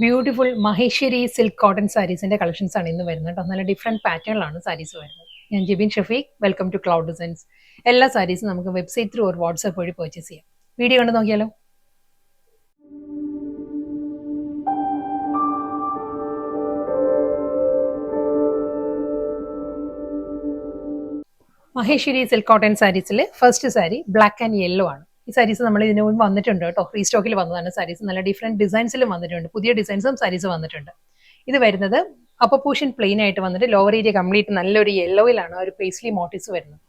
Beautiful Maheshwari silk cotton സാരീസിന്റെ collections ആണ് ഇന്ന് വരുന്നത് കേട്ടോ. നല്ല ഡിഫറെന്റ് പാറ്റേണിലാണ് സാരീസ് വരുന്നത്. ഞാൻ Jibin Shafeeq, welcome to cloud designs. എല്ലാ സാരീസും നമുക്ക് വെബ്സൈറ്റ് ത്രൂ ഒരു വാട്സ്ആപ്പ് വഴി പർച്ചേസ് ചെയ്യാം. വീഡിയോ കണ്ട് നോക്കിയാലോ. മഹേശ്വരി സിൽക്ക് കോട്ടൺ സാരീസിലെ first sari black and yellow ആണ്. ഈ സാരീസ് നമ്മൾ ഇതിനു മുൻപ് വന്നിട്ടുണ്ട് കേട്ടോ. റീസ്റ്റോക്കിൽ വന്നതാണ് സാരീസ്. നല്ല ഡിഫറെന്റ് ഡിസൈൻസിലും വന്നിട്ടുണ്ട്. പുതിയ ഡിസൈൻസും സാരീസ് വന്നിട്ടുണ്ട്. ഇത് വരുന്നത് അപ്പർ പോർഷൻ പ്ലെയിൻ ആയിട്ട് വന്നിട്ട് ലോവർ ഏരിയ കംപ്ലീറ്റ് നല്ലൊരു യെല്ലോയിലാണ് ഒരു പേസ്ലി മോട്ടീവ്സ് വരുന്നത്.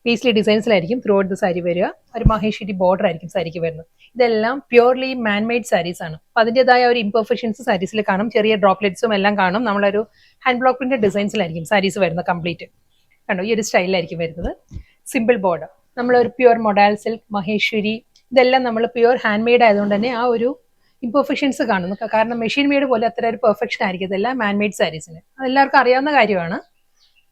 പേസ്ലി ഡിസൈൻസിലായിരിക്കും ത്രൂ ഔട്ട് ദ സാരി വരിക. ഒരു മഹേശ്വരി ബോർഡർ ആയിരിക്കും സാരിക്ക് വരുന്നത്. ഇതെല്ലാം പ്യൂർലി മാൻമെയ്ഡ് സാരീസ് ആണ്. അപ്പൊ അതിൻ്റെതായ ഒരു ഇംപെർഫെക്ഷൻസ് സാരീസിൽ കാണും. ചെറിയ ഡ്രോപ്ലെറ്റ്സും എല്ലാം കാണും. നമ്മളൊരു ഹാൻഡ് ബ്ലോക്ക് പ്രിന്റ് ഡിസൈൻസിലായിരിക്കും സാരീസ് വരുന്നത് കംപ്ലീറ്റ്. കണ്ടോ, ഈ ഒരു സ്റ്റൈലിലായിരിക്കും വരുന്നത്. Simple border. നമ്മളൊരു പ്യുവർ മൊഡാൽ സിൽക്ക്, മഹേശ്വരി, ഇതെല്ലാം നമ്മൾ പ്യുവർ ഹാൻഡ് മെയ്ഡ് ആയതുകൊണ്ട് തന്നെ ആ ഒരു ഇംപെർഫെക്ഷൻസ് കാണുന്നു. കാരണം മെഷീൻ മെയ്ഡ് പോലെ അത്ര ഒരു പെർഫെക്ഷൻ ആയിരിക്കും ഇതെല്ലാം മാൻ മെയ്ഡ് സാരീസിന്. അതെല്ലാവർക്കും അറിയാവുന്ന കാര്യമാണ്.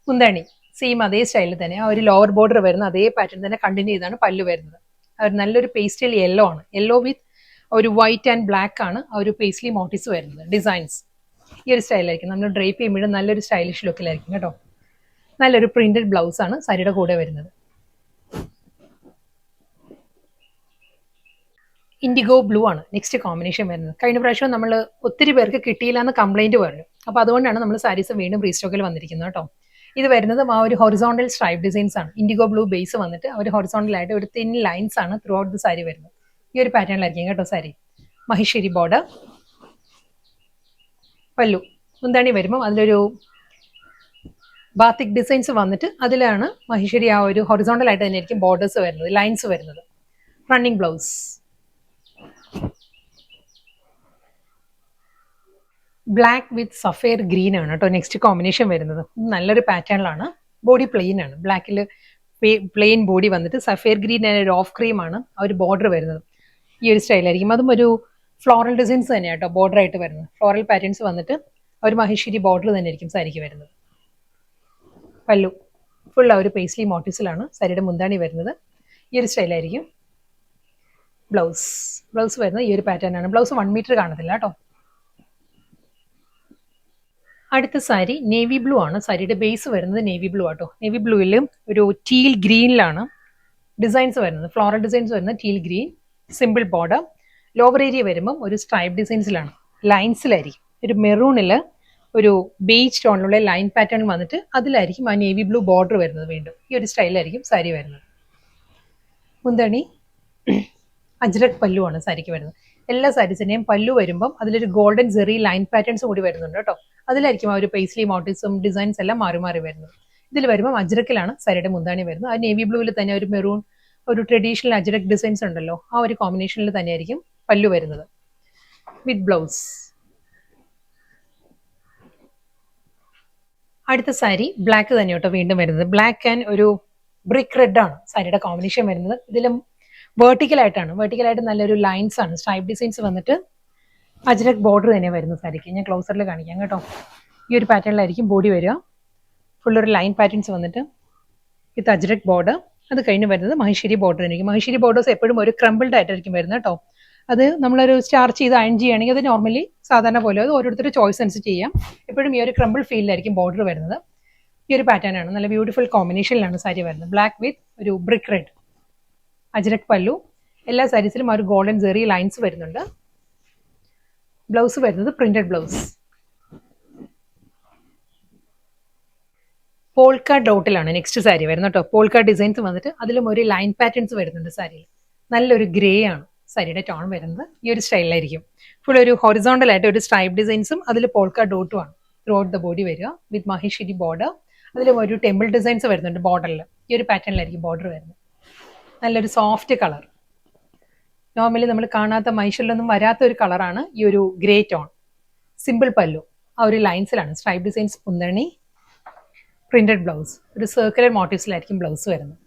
മുന്താണി സെയിം അതേ സ്റ്റൈലിൽ തന്നെ ആ ഒരു ലോവർ ബോർഡർ വരുന്ന അതേ പാറ്റേൺ തന്നെ കണ്ടിന്യൂ ചെയ്താണ് പല്ലു വരുന്നത്. ഒരു നല്ലൊരു പേസ്റ്റൽ യെല്ലോ ആണ്. യെല്ലോ വിത്ത് ഒരു വൈറ്റ് ആൻഡ് ബ്ലാക്ക് ആണ് ആ ഒരു പേസ്ലി മോട്ടീവ്സ് വരുന്നത്. ഡിസൈൻസ് ഈ ഒരു സ്റ്റൈലായിരിക്കും. നമ്മൾ ഡ്രേപ്പ് ചെയ്യുമ്പോഴും നല്ലൊരു സ്റ്റൈലിഷ് ലുക്കിലായിരിക്കും കേട്ടോ. നല്ലൊരു പ്രിന്റഡ് ബ്ലൗസ് ആണ് സാരിയുടെ കൂടെ വരുന്നത്. ഇൻഡിഗോ ബ്ലൂ ആണ് നെക്സ്റ്റ് കോമ്പിനേഷൻ വരുന്നത്. കഴിഞ്ഞ പ്രാവശ്യം നമ്മൾ ഒത്തിരി പേർക്ക് കിട്ടിയില്ല എന്ന് കംപ്ലൈന്റ് പറഞ്ഞു. അപ്പൊ അതുകൊണ്ടാണ് നമ്മൾ സാരീസ് വീണ്ടും റീസ്റ്റോക്കിൽ വന്നിരിക്കുന്നത് കേട്ടോ. ഇത് വരുന്നത് ആ ഒരു ഹൊറിസോണ്ടൽ സ്ട്രൈപ്പ് ഡിസൈൻസ് ആണ്. ഇൻഡിഗോ ബ്ലൂ ബേസ് വന്നിട്ട് ആ ഒരു ഹൊറിസോണ്ടൽ ആയിട്ട് ഒരു തിൻ ലൈൻസ് ആണ് ത്രൂ ഔട്ട് ദ സാരി വരുന്നത്. ഈ ഒരു പാറ്റേണിലായിരിക്കും കേട്ടോ സാരി. മഹേശ്വരി ബോർഡർ, പല്ലു, മുന്താണി വരുമ്പോൾ അതിലൊരു ബാത്തിക് ഡിസൈൻസ് വന്നിട്ട് അതിലാണ് മഹേശ്വരി ആ ഒരു ഹൊറിസോണ്ടൽ ആയിട്ട് തന്നെ ആയിരിക്കും ബോർഡേഴ്സ് വരുന്നത്, ലൈൻസ് വരുന്നത്. Running blouse, black with sapphire green ആണ് കേട്ടോ നെക്സ്റ്റ് കോമ്പിനേഷൻ വരുന്നത്. നല്ലൊരു പാറ്റേണിലാണ്. ബോഡി പ്ലെയിൻ ആണ്. ബ്ലാക്കിൽ പ്ലെയിൻ ബോഡി വന്നിട്ട് സഫയർ ഗ്രീൻ ഒരു ഓഫ് ക്രീം ആണ് ആ ഒരു ബോർഡർ വരുന്നത്. ഈ ഒരു സ്റ്റൈലായിരിക്കും. അതും ഒരു ഫ്ലോറൽ ഡിസൈൻസ് തന്നെയാണ് കേട്ടോ ബോർഡർ ആയിട്ട് വരുന്നത്. ഫ്ലോറൽ പാറ്റേൺസ് വന്നിട്ട് ഒരു മഹേശ്വരി ബോർഡർ തന്നെ ആയിരിക്കും സാരിക്ക് വരുന്നത്. പല്ലു ഫുൾ ആ ഒരു പേസ്ലി മോട്ടീവ്സിലാണ് സാരിയുടെ മുന്താണി വരുന്നത്. ഈ ഒരു സ്റ്റൈലായിരിക്കും. ബ്ലൗസ് വരുന്നത് ഈ ഒരു പാറ്റേൺ ആണ്. ബ്ലൗസ് 1 മീറ്റർ കാണത്തില്ല കേട്ടോ. അടുത്ത സാരി നേവി ബ്ലൂ ആണ്. സാരിയുടെ ബേസ് വരുന്നത് നേവി ബ്ലൂ ആട്ടോ. നേവി ബ്ലൂവിൽ ഒരു ടീൽ ഗ്രീനിലാണ് ഡിസൈൻസ് വരുന്നത്. ഫ്ലോറൽ ഡിസൈൻസ് വരുന്നത് teal green. Simple border. Lower area വരുമ്പം ഒരു സ്ട്രൈപ്പ് ഡിസൈൻസിലാണ്, ലൈൻസിലായിരിക്കും. ഒരു മെറൂണിൽ ഒരു ബേജ് ടോണിലുള്ള ലൈൻ പാറ്റേൺ വന്നിട്ട് അതിലായിരിക്കും ആ നേവി ബ്ലൂ ബോർഡർ വരുന്നത്. വീണ്ടും ഈ ഒരു സ്റ്റൈലായിരിക്കും സാരി വരുന്നത്. മുന്തണി അജ്രക് പല്ലു ആണ് സാരിക്ക് വരുന്നത്. എല്ലാ സാരീസിന്റെയും പല്ലു വരുമ്പം അതിലൊരു ഗോൾഡൻ ജെറി ലൈൻ പാറ്റേൺസ് കൂടി വരുന്നുണ്ട് കേട്ടോ. അതിലായിരിക്കും ആ ഒരു പേസ്ലി മോട്ടീവ്സും ഡിസൈൻസ് എല്ലാം മാറി മാറി വരുന്നത്. ഇതിൽ വരുമ്പോൾ അജ്രക്കിലാണ് സാരിയുടെ മുന്താണി വരുന്നത്. ആ നേവി ബ്ലൂവിൽ തന്നെ ഒരു മെറൂൺ ഒരു ട്രഡീഷണൽ അജ്രക് ഡിസൈൻസ് ഉണ്ടല്ലോ, ആ ഒരു കോമ്പിനേഷനിൽ തന്നെയായിരിക്കും പല്ലു വരുന്നത് വിത്ത് ബ്ലൗസ്. അടുത്ത സാരി ബ്ലാക്ക് തന്നെ കേട്ടോ വീണ്ടും വരുന്നത്. ബ്ലാക്ക് ആൻഡ് ഒരു ബ്രിക്ക് റെഡ് ആണ് സാരിയുടെ കോമ്പിനേഷൻ വരുന്നത്. ഇതിലും വെർട്ടിക്കലായിട്ട് നല്ലൊരു ലൈൻസ് ആണ്, സ്ട്രൈപ്പ് ഡിസൈൻസ് വന്നിട്ട് അജ്രക് ബോർഡർ തന്നെ വരുന്ന സാരിക്ക്. ഞാൻ ക്ലോസറിൽ കാണിക്കാം കേട്ടോ. ഈ ഒരു പാറ്റേണിലായിരിക്കും ബോഡി വരിക. ഫുൾ ഒരു ലൈൻ പാറ്റേൺസ് വന്നിട്ട് വിത്ത് അജ്രക് ബോർഡർ. അത് കഴിഞ്ഞ് വരുന്നത് മഹേശ്വരി ബോർഡർ ആയിരിക്കും. മഹേശ്വരി ബോർഡേഴ്സ് എപ്പോഴും ഒരു ക്രംബിൾഡ് ആയിട്ടായിരിക്കും വരുന്നത് കേട്ടോ. അത് നമ്മളൊരു സ്റ്റാർച്ച് ചെയ്ത് അയൺ ചെയ്യുകയാണെങ്കിൽ അത് നോർമലി സാധാരണ പോലെ അത് ഓരോരുത്തരുടെ ചോയ്സ് അനുസരിച്ച് ചെയ്യാം. എപ്പോഴും ഈ ഒരു ക്രംബിൾ ഫീലിലായിരിക്കും ബോർഡർ വരുന്നത്. ഈ ഒരു പാറ്റേൺ ആണ്. നല്ല ബ്യൂട്ടിഫുൾ കോമ്പിനേഷനിലാണ് സാരി വരുന്നത്. ബ്ലാക്ക് വിത്ത് ഒരു ബ്രിക്ക് റെഡ്, അജ്രക് പല്ലു. എല്ലാ സാരീസിലും ആ ഒരു ഗോൾഡൻ ജെറി ലൈൻസ് വരുന്നുണ്ട്. ബ്ലൗസ് വരുന്നത് പ്രിന്റഡ് ബ്ലൗസ്. പോൾക്ക ഡോട്ടിലാണ് നെക്സ്റ്റ് സാരി വരുന്നത് കേട്ടോ. പോൾക്ക ഡിസൈൻസ് വന്നിട്ട് അതിലും ഒരു ലൈൻ പാറ്റേൺസ് വരുന്നുണ്ട് സാരിയിൽ. നല്ലൊരു ഗ്രേ ആണ് സാരിയുടെ ടോൺ വരുന്നത്. ഈ ഒരു സ്റ്റൈലിലായിരിക്കും. ഫുൾ ഒരു ഹൊറിസോണ്ടൽ ആയിട്ട് ഒരു സ്ട്രൈപ്പ് ഡിസൈൻസും അതിൽ പോൾക്ക ഡോട്ടും ആണ് ത്രൂ ഔട്ട് ദ ബോഡി വരിക വിത്ത് മഹേശ്വരി ബോർഡർ. അതിലും ഒരു ടെമ്പിൾ ഡിസൈൻസ് വരുന്നുണ്ട് ബോർഡറിൽ. ഈ ഒരു പാറ്റേണിലായിരിക്കും ബോർഡർ വരുന്നത്. നല്ലൊരു സോഫ്റ്റ് കളർ. നോർമലി നമ്മൾ കാണാത്ത മൈഷലിലൊന്നും വരാത്ത ഒരു കളറാണ് ഈ ഒരു ഗ്രേ ടോൺ. സിമ്പിൾ പല്ലു ആ ഒരു ലൈൻസിലാണ്. സ്ട്രൈപ്പ് ഡിസൈൻസ് മുന്തണി, പ്രിന്റഡ് ബ്ലൗസ്. ഒരു സർക്കുലർ മോട്ടീവ്സിലായിരിക്കും ബ്ലൗസ് വരുന്നത്.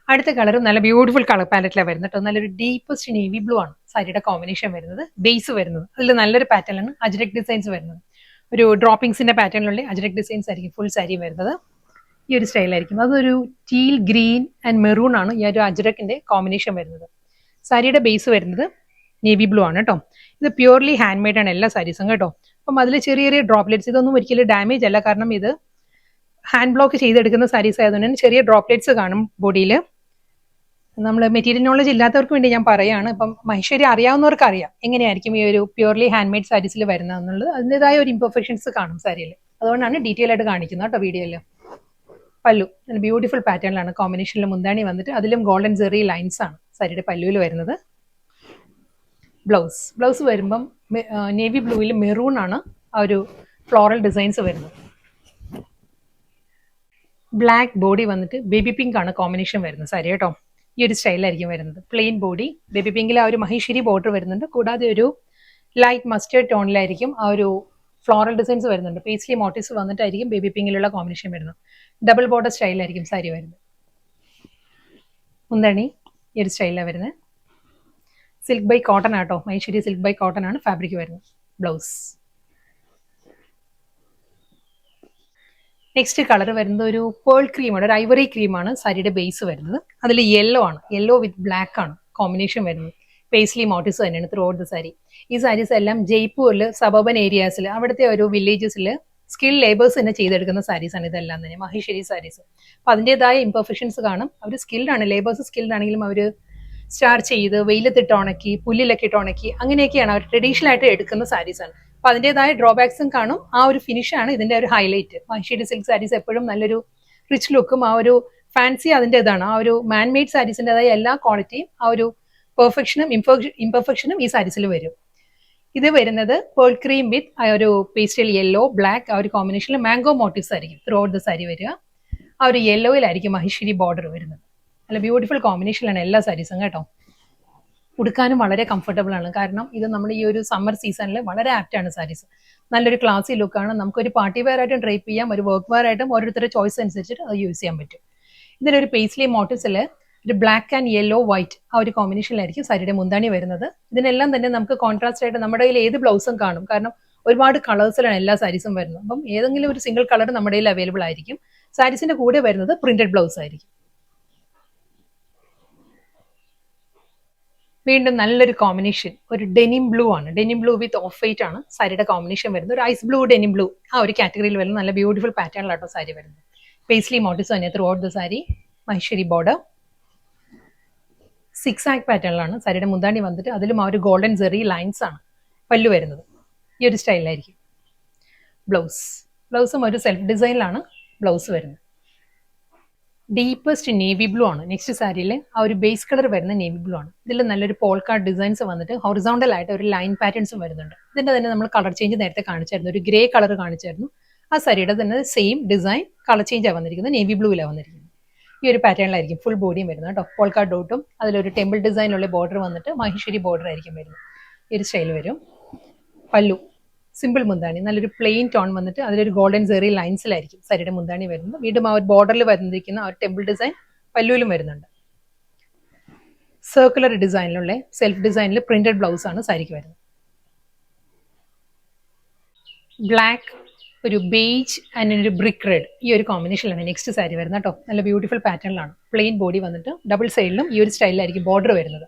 അടുത്ത കളറും നല്ല ബ്യൂട്ടിഫുൾ കളർ പാലറ്റിലാണ് വരുന്നത് കേട്ടോ. നല്ലൊരു ഡീപ്പസ്റ്റ് നേവി ബ്ലൂ ആണ് സാരിയുടെ കോമ്പിനേഷൻ വരുന്നത്. ബേസ് വരുന്നത് അതിൽ നല്ലൊരു പാറ്റേണാണ് അജ്രക് ഡിസൈൻസ് വരുന്നത്. ഒരു ഡ്രോപ്പിംഗ്സിന്റെ പാറ്റേണിലുള്ള അജ്രക് ഡിസൈൻസ് ആയിരിക്കും ഫുൾ സാരി വരുന്നത്. ഈ ഒരു സ്റ്റൈലായിരിക്കും. അതൊരു ടീൽ ഗ്രീൻ ആൻഡ് മെറൂൺ ആണ് ഈ ഒരു അജ്രക്കിന്റെ കോമ്പിനേഷൻ വരുന്നത്. സാരിയുടെ ബേസ് വരുന്നത് നേവി ബ്ലൂ ആണ് കേട്ടോ. ഇത് പ്യൂർലി ഹാൻഡ് മെയ്ഡ് ആണ് എല്ലാ സാരീസും കേട്ടോ. അപ്പം അതിൽ ചെറിയ ചെറിയ ഡ്രോപ്ലെറ്റ്സ്, ഇതൊന്നും ഒരിക്കലും ഡാമേജ് അല്ല, കാരണം ഇത് ഹാൻഡ് ബ്ലോക്ക് ചെയ്തെടുക്കുന്ന സാരീസ് ആയതുകൊണ്ട് തന്നെ ചെറിയ ഡ്രോപ്ലെറ്റ്സ് കാണും ബോഡിയിൽ. നമ്മൾ മെറ്റീരിയൽ നോളജ് ഇല്ലാത്തവർക്ക് വേണ്ടി ഞാൻ പറയുകയാണ്. ഇപ്പം മഹേശ്വരി അറിയാവുന്നവർക്ക് അറിയാം എങ്ങനെയായിരിക്കും ഈ ഒരു പ്യൂർലി ഹാൻഡ് മെയ്ഡ് സാരീസിൽ വരുന്നതെന്നുള്ളത്. അതിൻ്റെതായ ഒരു ഇംപെർഫെക്ഷൻസ് കാണും സാരിയിൽ, അതുകൊണ്ടാണ് ഡീറ്റെയിൽ ആയിട്ട് കാണിക്കുന്നത് കേട്ടോ വീഡിയോയിൽ. പല്ലു നല്ല ബ്യൂട്ടിഫുൾ പാറ്റേണിലാണ്, കോമ്പിനേഷനിൽ മുന്താണി വന്നിട്ട് അതിലും ഗോൾഡൻ ജെറി ലൈൻസ് ആണ് സാരിയുടെ പല്ലുവിൽ വരുന്നത്. ബ്ലൗസ് വരുമ്പം നേവി ബ്ലൂവിൽ മെറൂൺ ആണ് ആ ഒരു ഫ്ലോറൽ ഡിസൈൻസ് വരുന്നത്. ബ്ലാക്ക് ബോഡി വന്നിട്ട് ബേബി പിങ്ക് ആണ് കോമ്പിനേഷൻ വരുന്നത് സാരി കേട്ടോ. ഈ ഒരു സ്റ്റൈലായിരിക്കും വരുന്നത്. പ്ലെയിൻ ബോഡി, ബേബി പിങ്കിൽ ആ ഒരു മഹേശ്വരി ബോർഡർ വരുന്നുണ്ട്. കൂടാതെ ഒരു ലൈറ്റ് മസ്റ്റേർഡ് ടോണിലായിരിക്കും ആ ഒരു ഫ്ലോറൽ ഡിസൈൻസ് വരുന്നുണ്ട്. പേസ്ലി മോട്ടീവ്സ് വന്നിട്ടായിരിക്കും ബേബി പിങ്കിലുള്ള കോമ്പിനേഷൻ വരുന്നത്. ഡബിൾ ബോർഡർ സ്റ്റൈലായിരിക്കും സാരി വരുന്നത്. മുന്താണി ഈ ഒരു സ്റ്റൈലാണ് വരുന്നത്. സിൽക്ക് ബൈ കോട്ടൺ ആട്ടോ, മഹേശ്വരി സിൽക്ക് ബൈ കോട്ടൺ ആണ് ഫാബ്രിക് വരുന്നത്. ബ്ലൗസ്. നെക്സ്റ്റ് കളർ വരുന്നത് ഒരു പേൾ ക്രീമാണ്, ഒരു ഐവറി ക്രീമാണ് സാരിയുടെ ബേസ് വരുന്നത്. അതിൽ യെല്ലോ ആണ്, യെല്ലോ വിത്ത് ബ്ലാക്ക് ആണ് കോമ്പിനേഷൻ വരുന്നത്. പേസ്ലി മോട്ടീവ്സ് തന്നെയാണ് ത്രൂ ഔട്ട് ദ സാരി. ഈ സാരീസ് എല്ലാം ജയ്പൂരിൽ സബർബൻ ഏരിയാസിൽ അവിടുത്തെ ഒരു വില്ലേജസിൽ സ്കിൽ ലേബേഴ്സ് തന്നെ ചെയ്തെടുക്കുന്ന സാരീസാണ് ഇതെല്ലാം തന്നെ മഹേശ്വരി സാരീസ്. അപ്പം അതിൻ്റെതായ ഇംപെർഫെക്ഷൻസ് കാണും. അവർ സ്കിൽഡാണ്, ലേബേഴ്സ് സ്കിൽഡ് ആണെങ്കിലും അവർ സ്റ്റാർ ചെയ്ത് വെയിലത്തിട്ട് ഉണക്കി പുല്ലിലൊക്കെ ഇട്ട് ഉണക്കി അങ്ങനെയൊക്കെയാണ് അവർ ട്രഡീഷണൽ ആയിട്ട് എടുക്കുന്ന സാരീസാണ്. അപ്പൊ അതിൻ്റെതായ ഡ്രോബാക്സും കാണും. ആ ഒരു ഫിനിഷാണ് ഇതിന്റെ ഒരു ഹൈലൈറ്റ്. മഹേശ്വരി സിൽക്ക് സാരീസ് എപ്പോഴും നല്ലൊരു റിച്ച് ലുക്കും ആ ഒരു ഫാൻസി അതിൻ്റെ ഇതാണ്. ആ ഒരു മാൻ മെയ്ഡ് സാരീസിൻ്റെതായ എല്ലാ ക്വാളിറ്റിയും ആ ഒരു പെർഫെക്ഷനും ഇംപെർഫെക്ഷനും ഈ സാരീസിൽ വരും. ഇത് വരുന്നത് പേൾ ക്രീം വിത്ത് ആ ഒരു പേസ്റ്റൽ യെല്ലോ ബ്ലാക്ക് ആ ഒരു കോമ്പിനേഷനിൽ മാംഗോ മോട്ടീവ്സ് ആയിരിക്കും ത്രൂ ഔട്ട് ദ സാരി വരിക. ആ ഒരു യെല്ലോയിലായിരിക്കും മഹേശ്വരി ബോർഡർ വരുന്നത്. നല്ല ബ്യൂട്ടിഫുൾ കോമ്പിനേഷനിലാണ് എല്ലാ സാരീസും കേട്ടോ. ഉടുക്കാനും വളരെ കംഫർട്ടബിൾ ആണ്, കാരണം ഇത് നമ്മൾ ഈ ഒരു സമ്മർ സീസണിൽ വളരെ ആപ്റ്റ് ആണ് സാരീസ്. നല്ലൊരു ക്ലാസി ലുക്കാണ്. നമുക്കൊരു പാർട്ടി വെയർ ആയിട്ടും ഡ്രൈപ്പ് ചെയ്യാം, ഒരു വർക്ക് വെയർ ആയിട്ടും ഓരോരുത്തരുടെ ചോയ്സ് അനുസരിച്ചിട്ട് അത് യൂസ് ചെയ്യാൻ പറ്റും. ഇതിലൊരു പേസ്ലി മോട്ടീവ്സിൽ ഒരു ബ്ലാക്ക് ആൻഡ് യെല്ലോ വൈറ്റ് ആ ഒരു കോമ്പിനേഷനിലായിരിക്കും സാരിയുടെ മുന്താണി വരുന്നത്. ഇതിനെല്ലാം തന്നെ നമുക്ക് കോൺട്രാസ്റ്റ് ആയിട്ട് നമ്മുടെ കയ്യിൽ ഏത് ബ്ലൗസും കാണും, കാരണം ഒരുപാട് കളേഴ്സിലാണ് എല്ലാ സാരീസും വരുന്നത്. അപ്പം ഏതെങ്കിലും ഒരു സിംഗിൾ കളർ നമ്മുടെ കയ്യിൽ അവൈലബിൾ ആയിരിക്കും. സാരീസിന്റെ കൂടെ വരുന്നത് പ്രിന്റഡ് ബ്ലൗസ് ആയിരിക്കും. വീണ്ടും നല്ലൊരു കോമ്പിനേഷൻ, ഒരു ഡെനിം ബ്ലൂ ആണ്. Denim blue width of white ആണ് സാരിയുടെ കോമ്പിനേഷൻ വരുന്നത്. ഒരു ഐസ് ബ്ലൂ ഡെനിം ബ്ലൂ ആ ഒരു കാറ്റഗറിയിൽ വരുന്ന നല്ല ബ്യൂട്ടിഫുൾ പാറ്റേണിലാട്ടോ സാരി വരുന്നത്. പേസ്ലി മോട്ടീവ്സ് തന്നെ throughout the sari. Maheshwari border six ആക് പാറ്റേണിലാണ് സാരിയുടെ മുന്താണി വന്നിട്ട് അതിലും ആ ഒരു ഗോൾഡൻ ജെറി ലൈൻസ് ആണ് പല്ലു വരുന്നത്. ഈ ഒരു സ്റ്റൈലായിരിക്കും. ബ്ലൗസും ഒരു സെൽഫ് ഡിസൈനിലാണ് ബ്ലൗസ് വരുന്നത്. ഡീപ്പസ്റ്റ് നേവി ബ്ലൂ ആണ് നെക്സ്റ്റ് സാരിയിൽ ആ ഒരു ബേസ് കളർ വരുന്ന നേവി ബ്ലൂ ആണ്. ഇതിൽ നല്ലൊരു പോൾക്കാർഡ് ഡിസൈൻസ് വന്നിട്ട് ഹൊറിസോണ്ടൽ ആയിട്ട് ഒരു ലൈൻ പാറ്റേൺസും വരുന്നുണ്ട്. ഇതിന്റെ തന്നെ നമ്മൾ കളർ ചേഞ്ച് നേരത്തെ കാണിച്ചായിരുന്നു, ഒരു ഗ്രേ കളർ കാണിച്ചായിരുന്നു. ആ സാരിയുടെ തന്നെ സെയിം ഡിസൈൻ കളർ ചേഞ്ച് ആണ് വന്നിരിക്കുന്നത്, നേവി ബ്ലൂവിലാണ് വന്നിരിക്കുന്നത്. ഈ ഒരു പാറ്റേണിലായിരിക്കും ഫുൾ ബോഡിയും വരുന്നത് കേട്ടോ. പോൾക്കാർഡ് ഡോട്ടും അതിലൊരു ടെമ്പിൾ ഡിസൈനുള്ള ബോർഡർ വന്നിട്ട് മഹേശ്വരി ബോർഡർ ആയിരിക്കും വരുന്നത്. ഈ ഒരു സ്റ്റൈൽ വരും. പല്ലു സിമ്പിൾ മുന്താണി, നല്ലൊരു പ്ലെയിൻ ടോൺ വന്നിട്ട് അതിലൊരു ഗോൾഡൻ സെറി ലൈൻസിലായിരിക്കും സാരിയുടെ മുന്താണി വരുന്നത്. വീണ്ടും ആ ഒരു ബോർഡറിൽ വന്നിരിക്കുന്ന ആ ഒരു ടെമ്പിൾ ഡിസൈൻ പല്ലുവിലും വരുന്നുണ്ട്. സർക്കുലർ ഡിസൈനിലുള്ള സെൽഫ് ഡിസൈനിൽ പ്രിന്റഡ് ബ്ലൗസ് ആണ് സാരിക്ക് വരുന്നത്. ബ്ലാക്ക്, ഒരു ബേജ് ആൻഡ് ഒരു ബ്രിക്ക് റെഡ് ഈ ഒരു കോമ്പിനേഷനിലാണ് നെക്സ്റ്റ് സാരി വരുന്നത് കേട്ടോ. നല്ല ബ്യൂട്ടിഫുൾ പാറ്റേണിലാണ്. പ്ലെയിൻ ബോഡി വന്നിട്ട് ഡബിൾ സൈഡിലും ഈ ഒരു സ്റ്റൈലിലായിരിക്കും ബോർഡർ വരുന്നത്.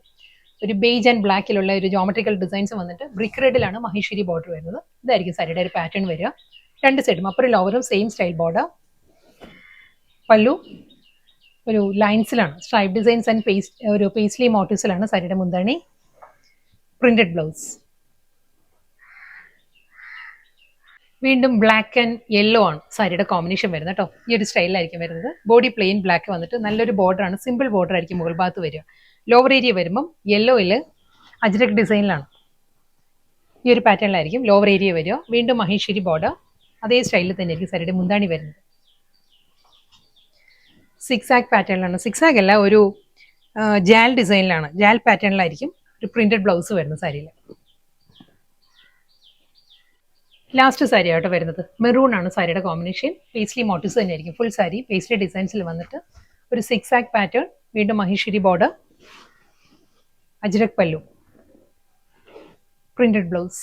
ഒരു ബേജ് ആൻഡ് ബ്ലാക്കിലുള്ള ഒരു ജോമെട്രിക്കൽ ഡിസൈൻസ് വന്നിട്ട് ബ്രിക്ക് റെഡിലാണ് മഹേശ്വരി ബോർഡർ വരുന്നത്. ഇതായിരിക്കും സാരിയുടെ ഒരു പാറ്റേൺ വരിക. രണ്ട് സൈഡും അപ്പുറം ലോവറും സെയിം സ്റ്റൈൽ ബോർഡർ. പല്ലു ഒരു ലൈൻസിലാണ്, സ്ട്രൈപ്പ് ഡിസൈൻസ് ആൻഡ് ഒരു പേസ്ലി മോട്ടീവ്സിലാണ് സാരിയുടെ മുന്താണി. Printed blouse. വീണ്ടും ബ്ലാക്ക് ആൻഡ് യെല്ലോ ആണ് സാരിയുടെ കോമ്പിനേഷൻ വരുന്നത് കേട്ടോ. ഈ ഒരു സ്റ്റൈലിലായിരിക്കും വരുന്നത്. ബോഡി പ്ലെയിൻ ബ്ലാക്ക് വന്നിട്ട് നല്ലൊരു ബോർഡർ ആണ്, സിമ്പിൾ ബോർഡർ ആയിരിക്കും മുകൾ ഭാഗത്ത് വരിക. ലോവർ ഏരിയ വരുമ്പം യെല്ലോയിൽ അജ്രക് ഡിസൈനിലാണ്, ഈ ഒരു പാറ്റേണിലായിരിക്കും ലോവർ ഏരിയ വരിക. വീണ്ടും മഹേശ്വരി ബോർഡർ അതേ സ്റ്റൈലിൽ തന്നെ ആയിരിക്കും സാരിയുടെ മുന്താണി വരുന്നത്. സിക്സ് ആക് പാറ്റേണിലാണ്, സിക്സ് ആക് അല്ല ഒരു ജാൽ ഡിസൈനിലാണ്, ജാൽ പാറ്റേണിലായിരിക്കും ഒരു പ്രിന്റഡ് ബ്ലൗസ് വരുന്നത് സാരിയിൽ. ലാസ്റ്റ് സാരി ആയിട്ട് വരുന്നത് മെറൂൺ ആണ് സാരിയുടെ കോമ്പിനേഷൻ. പേസ്ലി മോട്ടീവ്സ് തന്നെയായിരിക്കും ഫുൾ സാരി. പേസ്ലി ഡിസൈൻസിൽ വന്നിട്ട് ഒരു സിക്സ് ആക് പാറ്റേൺ, വീണ്ടും മഹേശ്വരി ബോർഡർ, അജ്രക് പല്ലു, പ്രിന്റഡ് ബ്ലൗസ്.